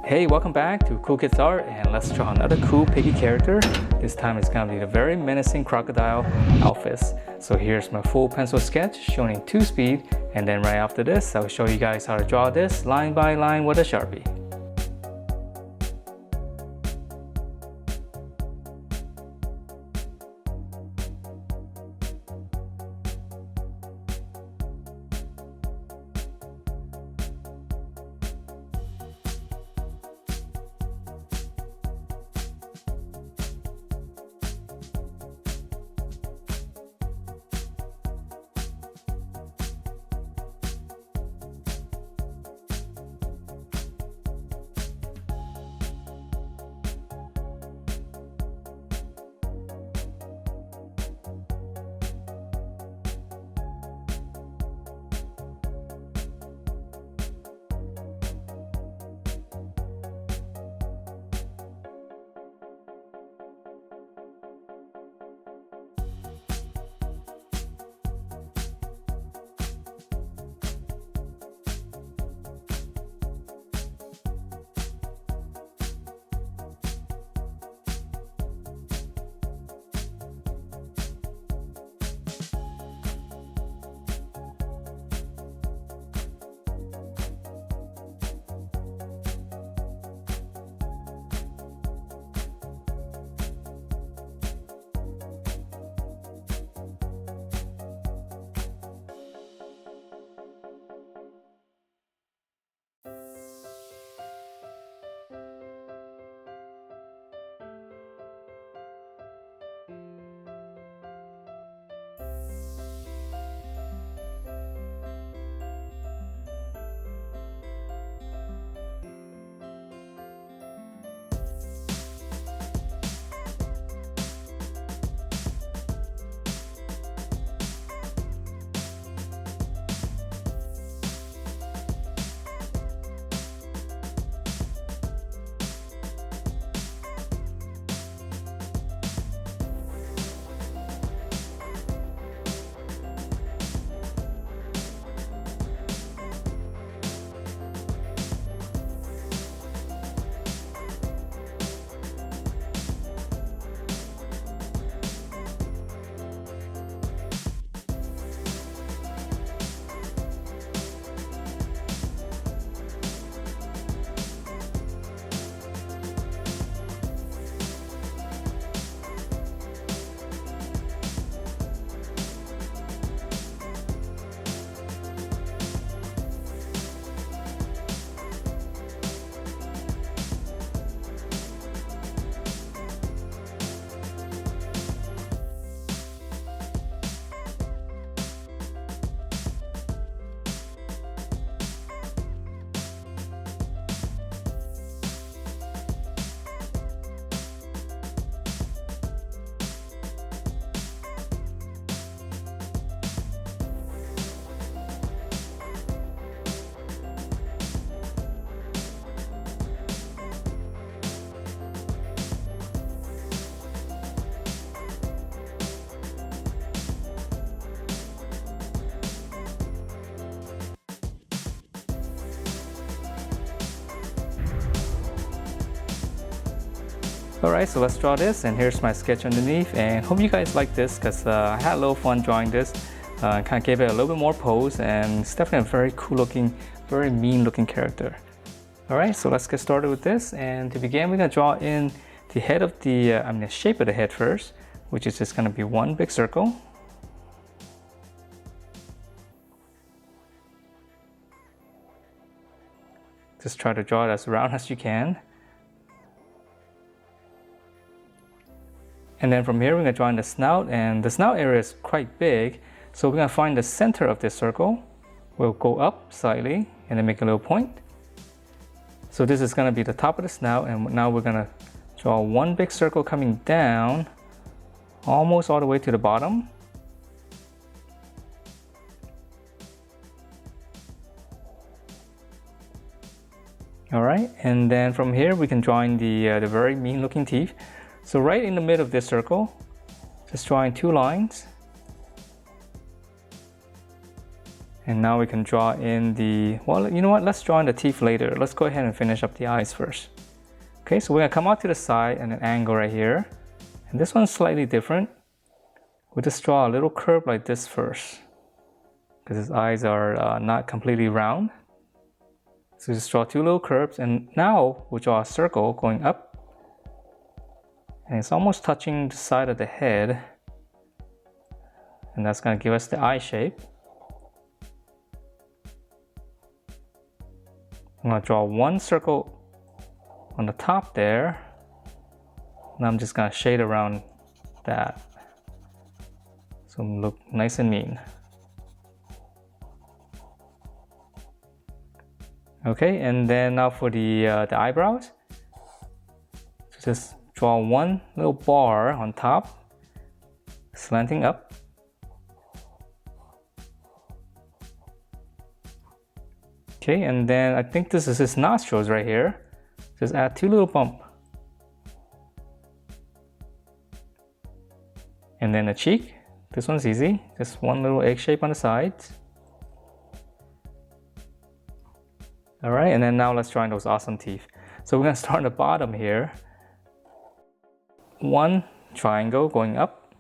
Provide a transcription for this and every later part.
Hey, welcome back to Cool Kids Art, and let's draw another cool piggy character. This time it's gonna be the very menacing crocodile, Alfis. So here's my full pencil sketch shown in 2 speed, and then right after this, I'll show you guys how to draw this line by line with a sharpie. Alright, so let's draw this, and here's my sketch underneath, and hope you guys like this because I had a little fun drawing this. Kind of gave it a little bit more pose, and it's definitely a very cool looking, very mean looking character. Alright, so let's get started with this, and to begin we're going to draw in the head of the shape of the head first, which is just going to be one big circle. Just try to draw it as round as you can. And then from here, we're going to draw in the snout, and the snout area is quite big. So we're going to find the center of this circle. We'll go up slightly and then make a little point. So this is going to be the top of the snout, and now we're going to draw one big circle coming down, almost all the way to the bottom. All right, and then from here, we can draw in the very mean looking teeth. So right in the middle of this circle, just drawing 2 lines. And now we can draw in the, well, you know what, let's draw in the teeth later. Let's go ahead and finish up the eyes first. Okay, so we're gonna come out to the side and an angle right here. And this one's slightly different. We'll just draw a little curve like this first, because his eyes are not completely round. So just draw two little curves, and now we'll draw a circle going up. And it's almost touching the side of the head. And that's gonna give us the eye shape. I'm gonna draw one circle on the top there. And I'm just gonna shade around that. So it'll look nice and mean. Okay, and then now for the eyebrows. So just draw one little bar on top, slanting up. Okay, and then I think this is his nostrils right here. Just add two little bumps. And then the cheek. This one's easy. Just one little egg shape on the sides. Alright, and then now let's draw in those awesome teeth. So we're gonna start on the bottom here. One triangle going up.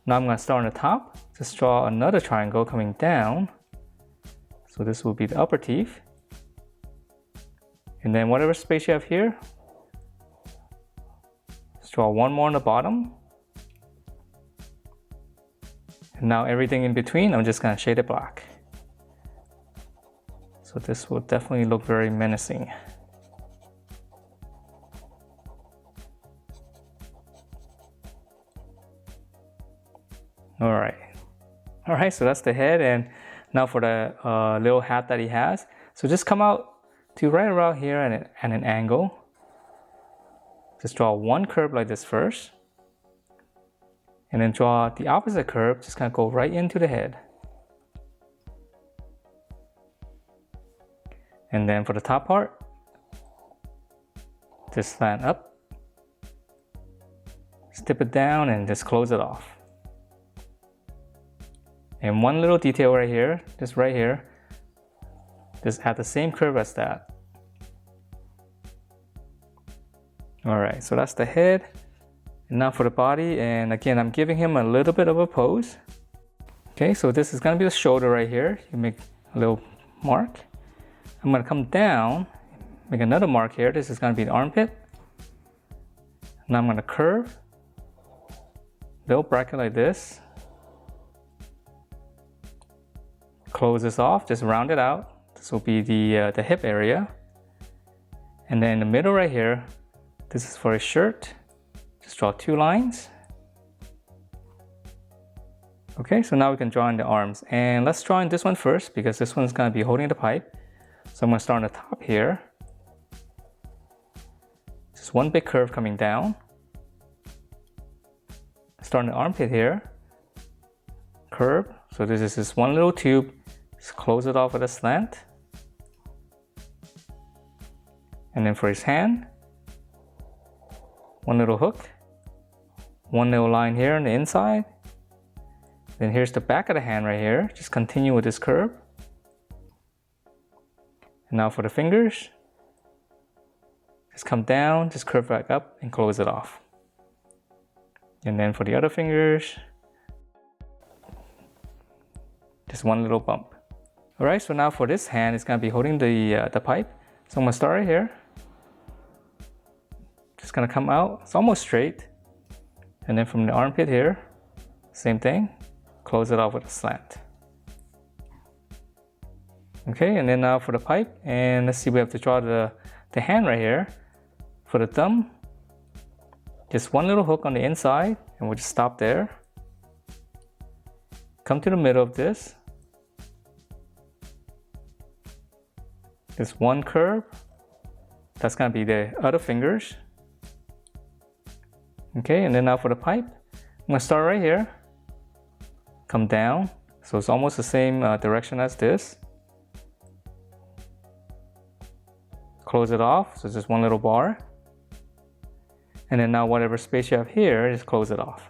Now I'm gonna start on the top. Just draw another triangle coming down. So this will be the upper teeth. And then whatever space you have here, just draw one more on the bottom. And now everything in between, I'm just gonna shade it black. So this will definitely look very menacing. Alright, so that's the head, and now for the little hat that he has. So just come out to right around here at an angle. Just draw one curve like this first. And then draw the opposite curve, just kind of go right into the head. And then for the top part, just slant up. Step it down and just close it off. And one little detail right here, just right here, just add the same curve as that. Alright, so that's the head. And now for the body, and again, I'm giving him a little bit of a pose. Okay, so this is gonna be the shoulder right here. You make a little mark. I'm gonna come down, make another mark here. This is gonna be the armpit. Now I'm gonna curve, little bracket like this. Close this off, just round it out. This will be the hip area. And then in the middle right here, this is for his shirt. Just draw two lines. Okay, so now we can draw in the arms. And let's draw in this one first, because this one's gonna be holding the pipe. So I'm gonna start on the top here. Just one big curve coming down. Start on the armpit here. Curve. So this is just one little tube. Just close it off with a slant. And then for his hand, one little hook. One little line here on the inside. Then here's the back of the hand right here. Just continue with this curve. And now for the fingers, just come down, just curve back up and close it off. And then for the other fingers, just one little bump. Alright, so now for this hand, it's gonna be holding the pipe. So I'm gonna start right here. Just gonna come out, it's almost straight. And then from the armpit here, same thing, close it off with a slant. Okay, and then now for the pipe, and let's see, we have to draw the hand right here. For the thumb, just one little hook on the inside, and we'll just stop there. Come to the middle of this. Just one curve. That's gonna be the other fingers. Okay, and then now for the pipe, I'm gonna start right here. Come down, so it's almost the same direction as this. Close it off, so it's just one little bar. And then now whatever space you have here, just close it off.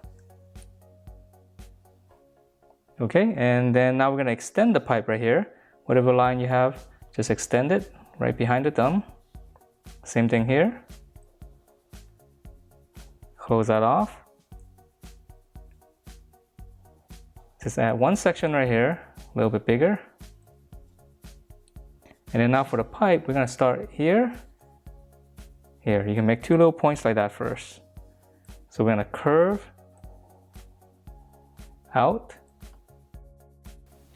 Okay, and then now we're going to extend the pipe right here. Whatever line you have, just extend it right behind the thumb. Same thing here. Close that off. Just add one section right here, a little bit bigger. And then now for the pipe, we're going to start here. Here, you can make two little points like that first. So we're going to curve out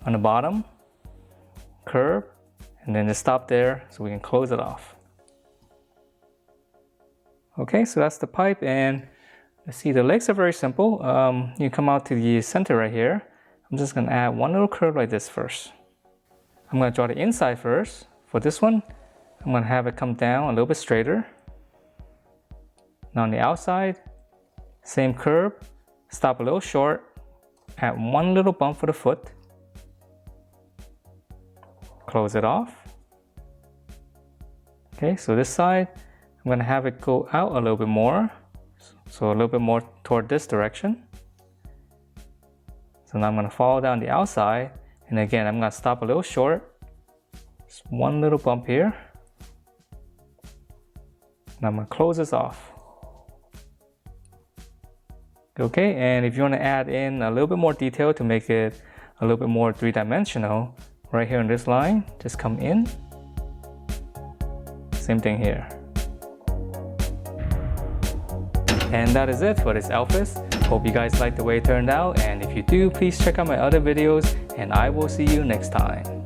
on the bottom, curve, and then just stop there so we can close it off. Okay, so that's the pipe, and let's see, the legs are very simple. You come out to the center right here. I'm just going to add one little curve like this first. I'm going to draw the inside first. For this one, I'm going to have it come down a little bit straighter. Now on the outside, same curve, stop a little short, add one little bump for the foot, close it off. Okay, so this side, I'm going to have it go out a little bit more, so a little bit more toward this direction. So now I'm going to follow down the outside, and again, I'm going to stop a little short, just one little bump here. Now I'm going to close this off. Okay, and if you want to add in a little bit more detail to make it a little bit more three-dimensional, right here on this line, just come in. Same thing here. And that is it for this Alfis. Hope you guys liked the way it turned out, and if you do, please check out my other videos, and I will see you next time.